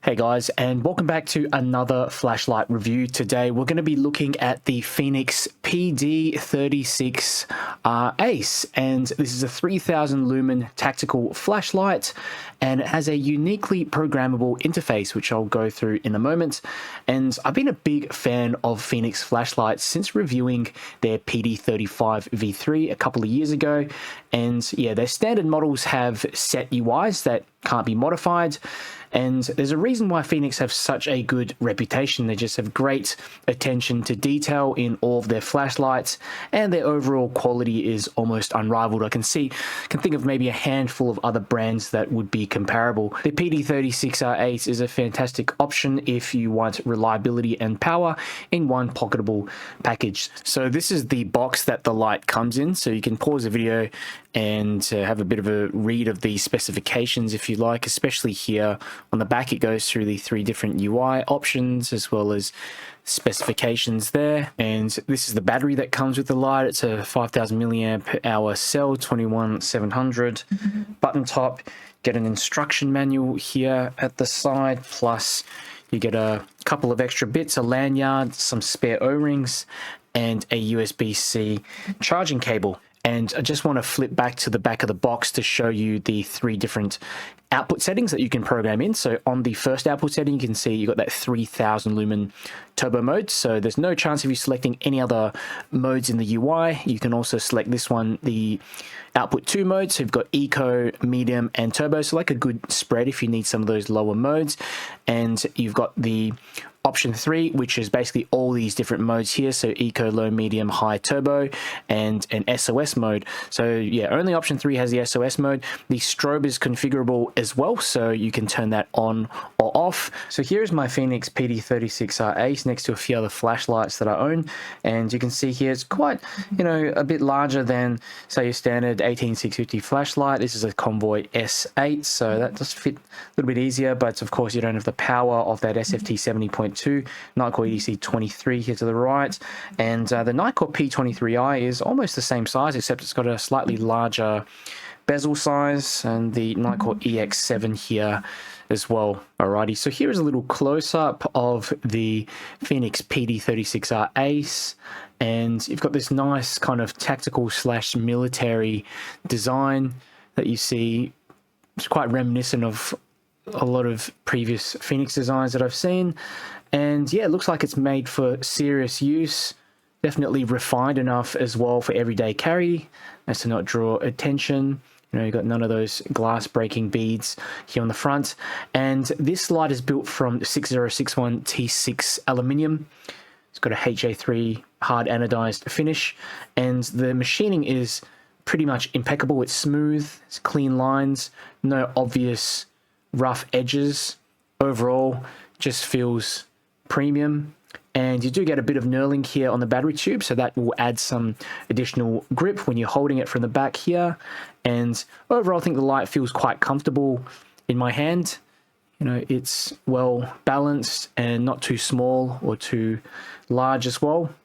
Hey guys, and welcome back to another flashlight review. Today we're going to be looking at the Fenix PD36R Ace, and this is a 3000 lumen tactical flashlight, and it has a uniquely programmable interface, which I'll go through in a moment. And I've been a big fan of Fenix flashlights since reviewing their PD35 V3 a couple of years ago, and yeah, their standard models have set UIs that can't be modified. And there's a reason why Fenix have such a good reputation. They just have great attention to detail in all of their flashlights, and their overall quality is almost unrivaled. I can think of maybe a handful of other brands that would be comparable. The PD36R Ace is a fantastic option if you want reliability and power in one pocketable package. So this is the box that the light comes in, so you can pause the video and have a bit of a read of the specifications if you like, especially here on the back. It goes through the 3 different UI options as well as specifications there. And this is the battery that comes with the light. It's a 5000 milliamp hour cell, 21700 button top. Get an instruction manual here at the side, plus you get a couple of extra bits, a lanyard, some spare O-rings, and a USB-C charging cable. And I just want to flip back to the back of the box to show you the 3 different output settings that you can program in. So on the first output setting, you can see you've got that 3000 lumen turbo mode. So there's no chance of you selecting any other modes in the UI. You can also select this one, the output 2 modes. So you've got eco, medium, and turbo. So like a good spread if you need some of those lower modes. And you've got the option 3, which is basically all these different modes here. So eco, low, medium, high, turbo, and an SOS mode. So yeah, only option 3 has the SOS mode. The strobe is configurable as well, so you can turn that on or off. So here's my Fenix PD36R Ace next to a few other flashlights that I own, and you can see here it's quite, a bit larger than say your standard 18650 flashlight. This is a Convoy S8, so that does fit a little bit easier, but of course you don't have the power of that SFT 70.2 Nikkor EDC23 here to the right, and the Nikkor P23i is almost the same size, except it's got a slightly larger bezel size, and the Nikkor EX7 here as well. Alrighty, so here is a little close-up of the Fenix PD36R Ace, and you've got this nice kind of tactical / military design that you see. It's quite reminiscent of a lot of previous Fenix designs that I've seen. And yeah, it looks like it's made for serious use. Definitely refined enough as well for everyday carry as to not draw attention. You've got none of those glass breaking beads here on the front. And this light is built from 6061 T6 aluminium. It's got a HA3 hard anodized finish, and the machining is pretty much impeccable. It's smooth, it's clean lines, no obvious rough edges. Overall, just feels premium. And you do get a bit of knurling here on the battery tube, so that will add some additional grip when you're holding it from the back here. And overall, I think the light feels quite comfortable in my hand. It's well balanced and not too small or too large as well.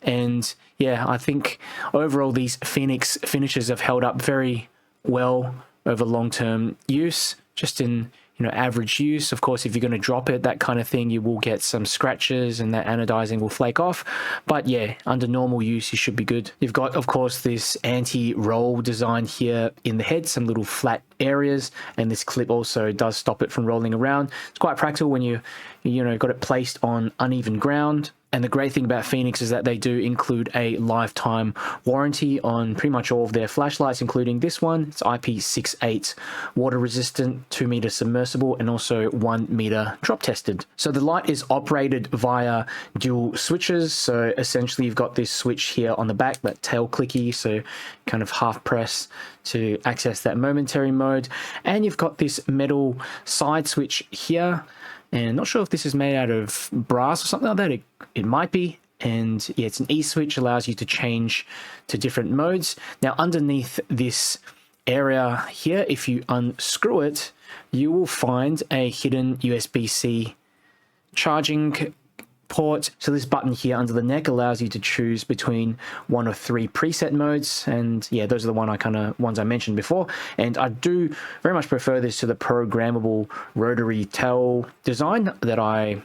And yeah, I think overall these Fenix finishes have held up very well over long-term use, just in average use. Of course, if you're going to drop it, that kind of thing, you will get some scratches and that anodizing will flake off. But yeah, under normal use, you should be good. You've got, of course, this anti-roll design here in the head, some little flat areas, and this clip also does stop it from rolling around. It's quite practical when you got it placed on uneven ground. And the great thing about Fenix is that they do include a lifetime warranty on pretty much all of their flashlights, including this one. It's IP68 water resistant, 2 meter submersible, and also 1 meter drop tested. So the light is operated via dual switches. So essentially you've got this switch here on the back, that tail clicky, so kind of half press to access that momentary mode. And you've got this metal side switch here. And not sure if this is made out of brass or something like that. It might be. And yeah, it's an E-switch, allows you to change to different modes. Now, underneath this area here, if you unscrew it, you will find a hidden USB-C charging port. So this button here under the neck allows you to choose between 1 or 3 preset modes, and yeah, those are the ones I mentioned before. And I do very much prefer this to the programmable rotary tail design that I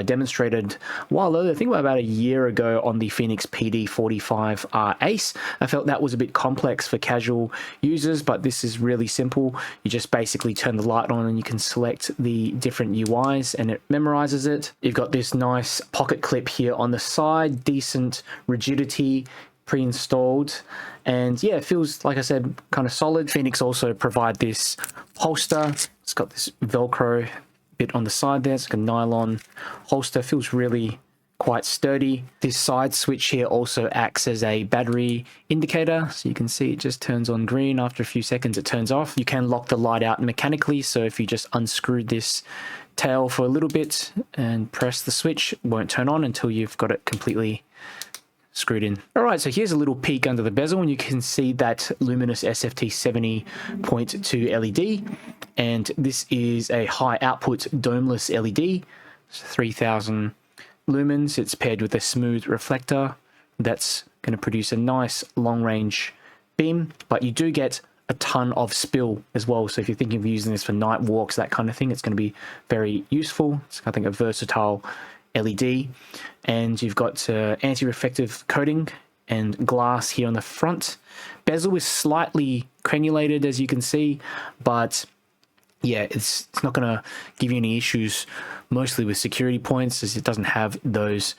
demonstrated a while earlier. I think about a year ago on the Fenix PD35R Ace. I felt that was a bit complex for casual users, but this is really simple. You just basically turn the light on and you can select the different UIs and it memorizes it. You've got this nice pocket clip here on the side, decent rigidity, pre-installed, and yeah, it feels, like I said, kind of solid. Fenix also provide this holster. It's got this Velcro bit on the side there. It's like a nylon holster. Feels really quite sturdy. This side switch here also acts as a battery indicator, so you can see it just turns on green. After a few seconds it turns off. You can lock the light out mechanically, so if you just unscrew this tail for a little bit and press the switch, it won't turn on until you've got it completely screwed in. All right, so here's a little peek under the bezel, and you can see that luminous SFT 70.2 LED, and this is a high output domeless LED. It's 3000 lumens. It's paired with a smooth reflector that's going to produce a nice long range beam, but you do get a ton of spill as well. So if you're thinking of using this for night walks, that kind of thing, it's going to be very useful. It's, I think, a versatile LED, and you've got anti-reflective coating and glass here on the front. Bezel is slightly crenulated, as you can see, but yeah, it's not going to give you any issues, mostly with security points, as it doesn't have those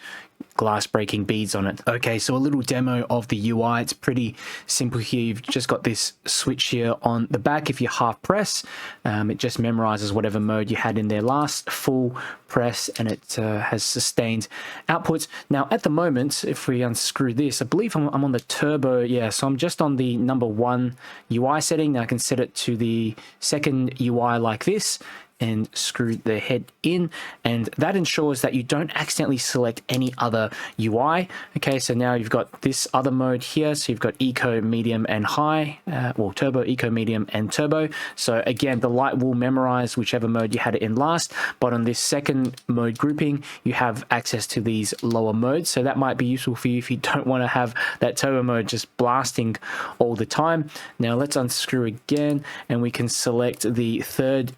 glass breaking beads on it. Okay, so a little demo of the UI. It's pretty simple here. You've just got this switch here on the back. If you half press, it just memorizes whatever mode you had in there last. Full press, and it has sustained outputs. Now at the moment, if we unscrew this, I believe I'm on the turbo. Yeah, so I'm just on the number 1 UI setting. Now I can set it to the second UI like this and screw the head in, and that ensures that you don't accidentally select any other UI. Okay, so now you've got this other mode here. So you've got eco, medium, and high, well, turbo, eco, medium, and turbo. So again, the light will memorize whichever mode you had it in last, but on this second mode grouping, you have access to these lower modes. So that might be useful for you if you don't want to have that turbo mode just blasting all the time. Now let's unscrew again, and we can select the third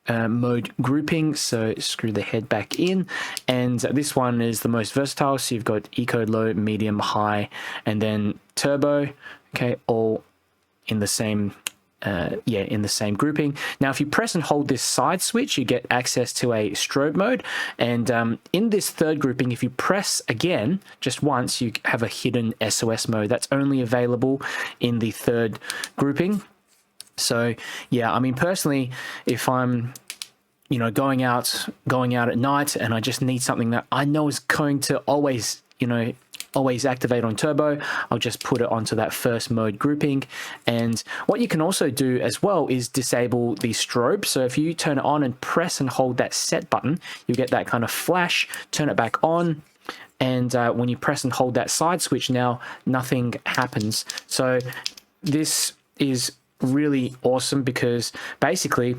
mode grouping. So screw the head back in, and this one is the most versatile. So you've got eco, low, medium, high, and then turbo. Okay, all in the same in the same grouping. Now if you press and hold this side switch, you get access to a strobe mode, and in this third grouping, if you press again just once, you have a hidden SOS mode that's only available in the third grouping. So yeah, I mean, personally, if I'm, you know, going out at night and I just need something that I know is going to always, always activate on turbo, I'll just put it onto that first mode grouping. And what you can also do as well is disable the strobe. So if you turn it on and press and hold that set button, you get that kind of flash. Turn it back on, and when you press and hold that side switch, now nothing happens. So this is really awesome, because basically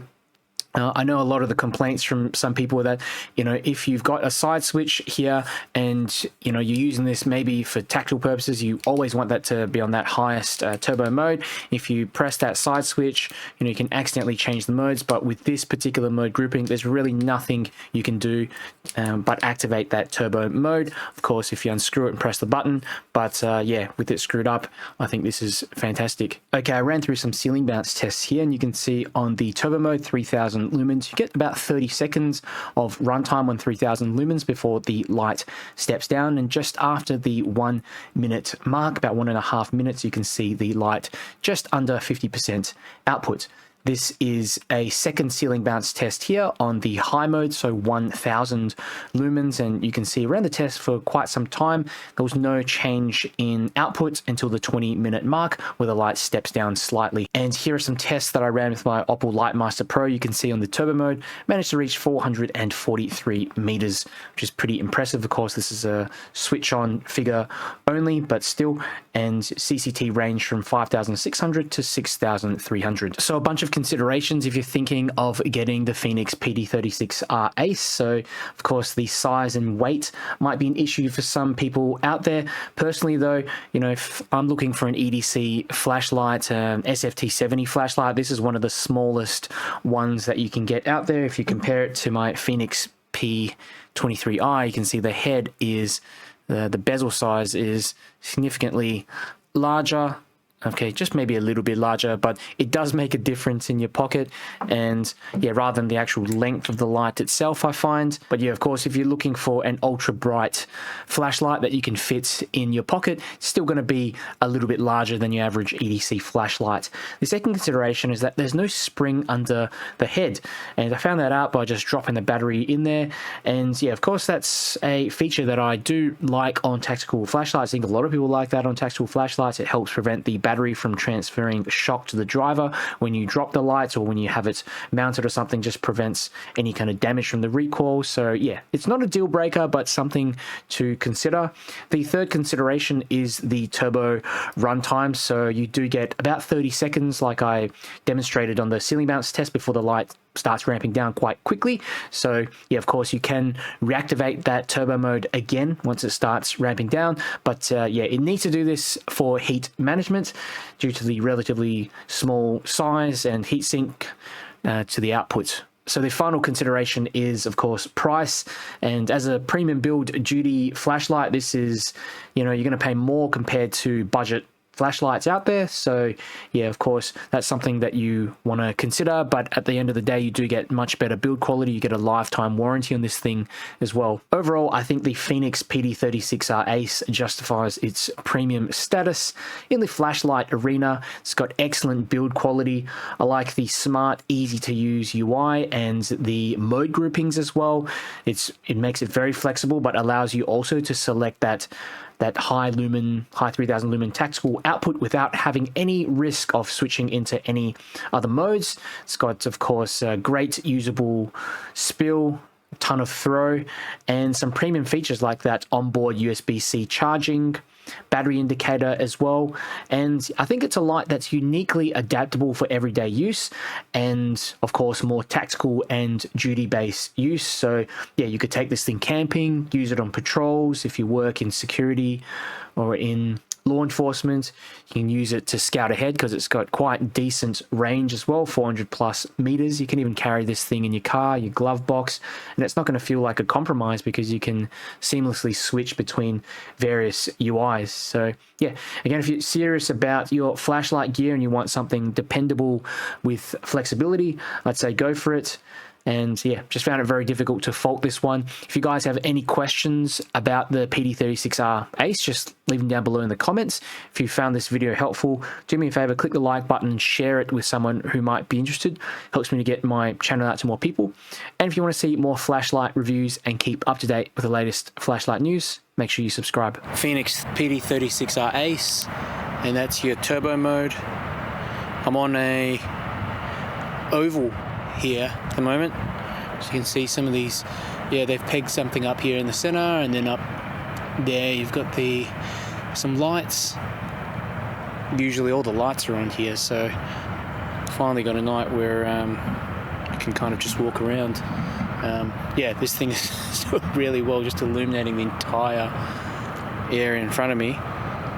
I know a lot of the complaints from some people that, if you've got a side switch here and, you're using this maybe for tactical purposes, you always want that to be on that highest turbo mode. If you press that side switch, you can accidentally change the modes. But with this particular mode grouping, there's really nothing you can do but activate that turbo mode. Of course, if you unscrew it and press the button. But yeah, with it screwed up, I think this is fantastic. Okay, I ran through some ceiling bounce tests here, and you can see on the turbo mode, 3000 lumens, you get about 30 seconds of runtime on 3000 lumens before the light steps down, and just after the 1 minute mark, about 1.5 minutes, you can see the light just under 50% output. This is a second ceiling bounce test here on the high mode, so 1000 lumens, and you can see around the test for quite some time, there was no change in output until the 20-minute mark, where the light steps down slightly. And here are some tests that I ran with my Opal Lightmaster Pro. You can see on the turbo mode, managed to reach 443 meters, which is pretty impressive. Of course, this is a switch-on figure only, but still, and CCT range from 5,600 to 6,300. So a bunch of considerations if you're thinking of getting the Fenix PD36R Ace. So, of course, the size and weight might be an issue for some people out there. Personally, though, you know, if I'm looking for an EDC flashlight, SFT70 flashlight, this is one of the smallest ones that you can get out there. If you compare it to my Fenix P23R, you can see the head is, the bezel size is significantly larger. Okay, just maybe a little bit larger, but it does make a difference in your pocket. And yeah, rather than the actual length of the light itself, I find. But yeah, of course, if you're looking for an ultra bright flashlight that you can fit in your pocket, it's still going to be a little bit larger than your average EDC flashlight. The second consideration is that there's no spring under the head. And I found that out by just dropping the battery in there. And yeah, of course, that's a feature that I do like on tactical flashlights. I think a lot of people like that on tactical flashlights. It helps prevent the battery from transferring shock to the driver when you drop the lights, or when you have it mounted or something, just prevents any kind of damage from the recoil. So yeah, it's not a deal breaker, but something to consider. The third consideration is the turbo runtime. So you do get about 30 seconds, like I demonstrated on the ceiling bounce test, before the light starts ramping down quite quickly. So yeah, of course, you can reactivate that turbo mode again once it starts ramping down. But yeah, it needs to do this for heat management due to the relatively small size and heat sink to the output. So the final consideration is, of course, price. And as a premium build duty flashlight, this is, you know, you're going to pay more compared to budget flashlights out there. So yeah, of course, that's something that you want to consider. But at the end of the day, you do get much better build quality. You get a lifetime warranty on this thing as well. Overall, I think the Fenix PD36R Ace justifies its premium status in the flashlight arena. It's got excellent build quality. I like the smart, easy to use UI and the mode groupings as well. It makes it very flexible, but allows you also to select that high 3000 lumen tactical output without having any risk of switching into any other modes. It's got, of course, a great usable spill, a ton of throw, and some premium features like that onboard USB-C charging, battery indicator as well. And I think it's a light that's uniquely adaptable for everyday use, and of course more tactical and duty based use. So yeah, you could take this thing camping, use it on patrols. If you work in security or in law enforcement, you can use it to scout ahead because it's got quite decent range as well, 400 plus meters. You can even carry this thing in your car, your glove box, and it's not going to feel like a compromise because you can seamlessly switch between various UIs. So yeah, again, if you're serious about your flashlight gear and you want something dependable with flexibility, I'd say go for it. And yeah, just found it very difficult to fault this one. If you guys have any questions about the PD36R Ace, just leave them down below in the comments. If you found this video helpful, do me a favor, click the like button and share it with someone who might be interested. Helps me to get my channel out to more people. And if you want to see more flashlight reviews and keep up to date with the latest flashlight news, make sure you subscribe. Fenix PD36R Ace, and that's your turbo mode. I'm on a oval here at the moment, so you can see some of these. Yeah, they've pegged something up here in the center, and then up there you've got some lights. Usually all the lights are on here, so finally got a night where I can kind of just walk around. Yeah, this thing is doing really well, just illuminating the entire area in front of me.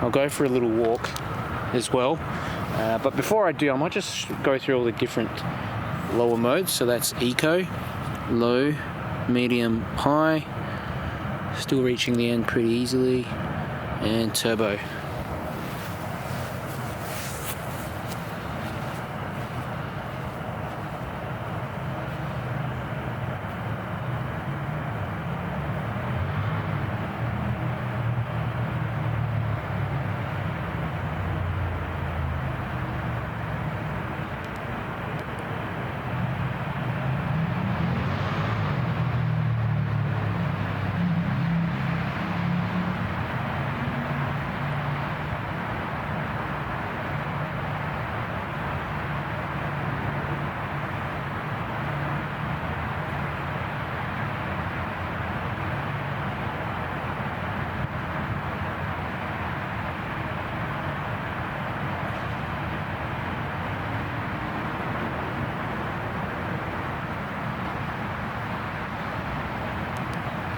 I'll go for a little walk as well, but before I do, I might just go through all the different lower modes. So that's eco, low, medium, high, still reaching the end pretty easily, and turbo.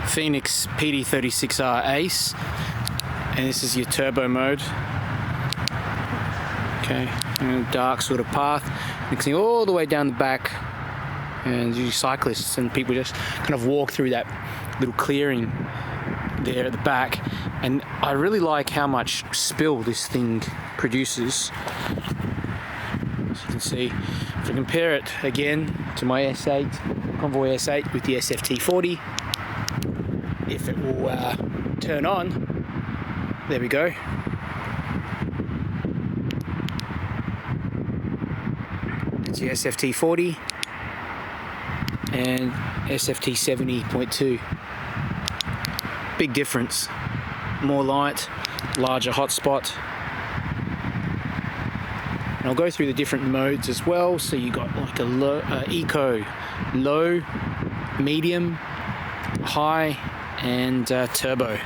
Fenix PD36R Ace, and this is your turbo mode. Okay, and a dark sort of path, mixing all the way down the back, and you cyclists and people just kind of walk through that little clearing there at the back. And I really like how much spill this thing produces. As you can see, if I compare it again to my S8, Convoy S8 with the SFT40, if it will turn on, there we go. It's the SFT40 and SFT 70.2. Big difference. More light, larger hotspot. And I'll go through the different modes as well. So you got like a low, eco, low, medium, high, and turbo.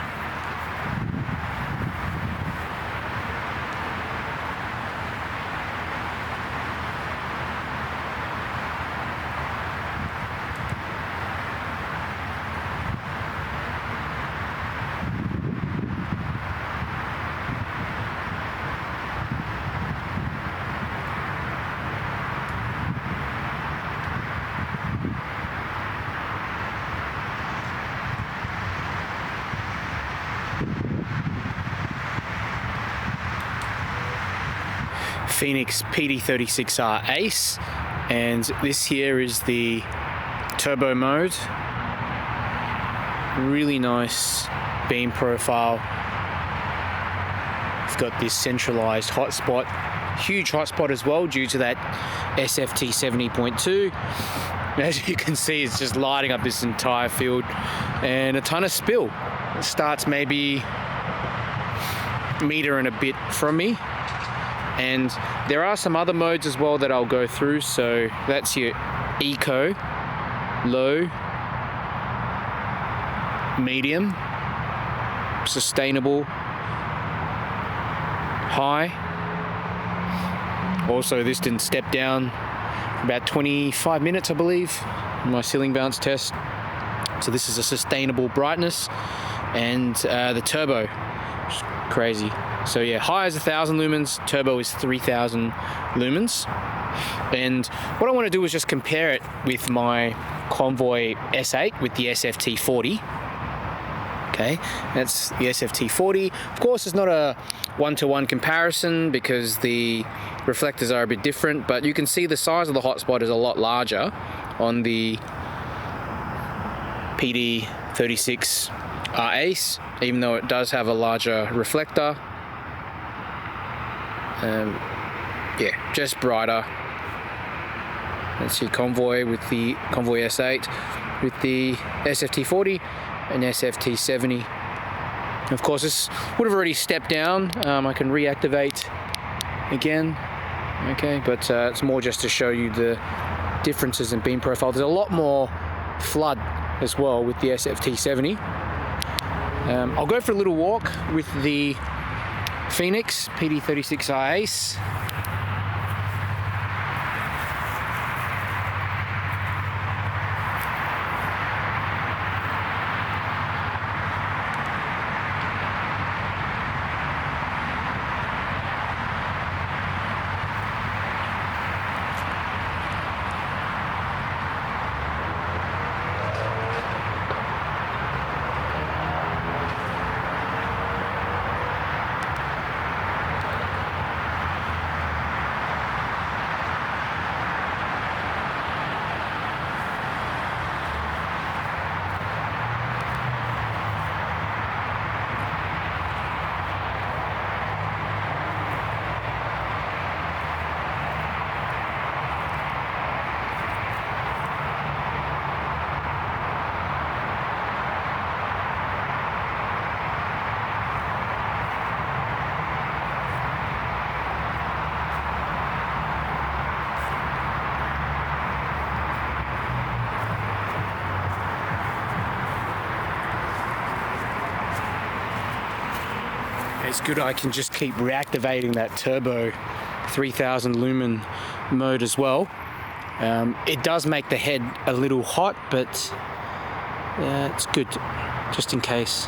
Fenix PD36R Ace, and this here is the turbo mode. Really nice beam profile. It's got this centralized hotspot, huge hotspot as well due to that SFT 70.2. As you can see, it's just lighting up this entire field, and a ton of spill. It starts maybe a meter and a bit from me. And there are some other modes as well that I'll go through. So that's your eco, low, medium, sustainable, high. Also, this didn't step down for about 25 minutes, I believe, in my ceiling bounce test. So this is a sustainable brightness, and the turbo, which is crazy. So yeah, high is 1,000 lumens, turbo is 3,000 lumens. And what I want to do is just compare it with my Convoy S8 with the SFT40. Okay, that's the SFT40. Of course, it's not a one-to-one comparison because the reflectors are a bit different, but you can see the size of the hotspot is a lot larger on the PD36R Ace, even though it does have a larger reflector. Yeah, just brighter. That's your Convoy with the Convoy S8 with the SFT40 and SFT70. Of course, this would have already stepped down. I can reactivate again. Okay, but it's more just to show you the differences in beam profile. There's a lot more flood as well with the SFT70. I'll go for a little walk with the Fenix PD36R Ace. It's good I can just keep reactivating that turbo 3000 lumen mode as well. It does make the head a little hot, but it's good. just in case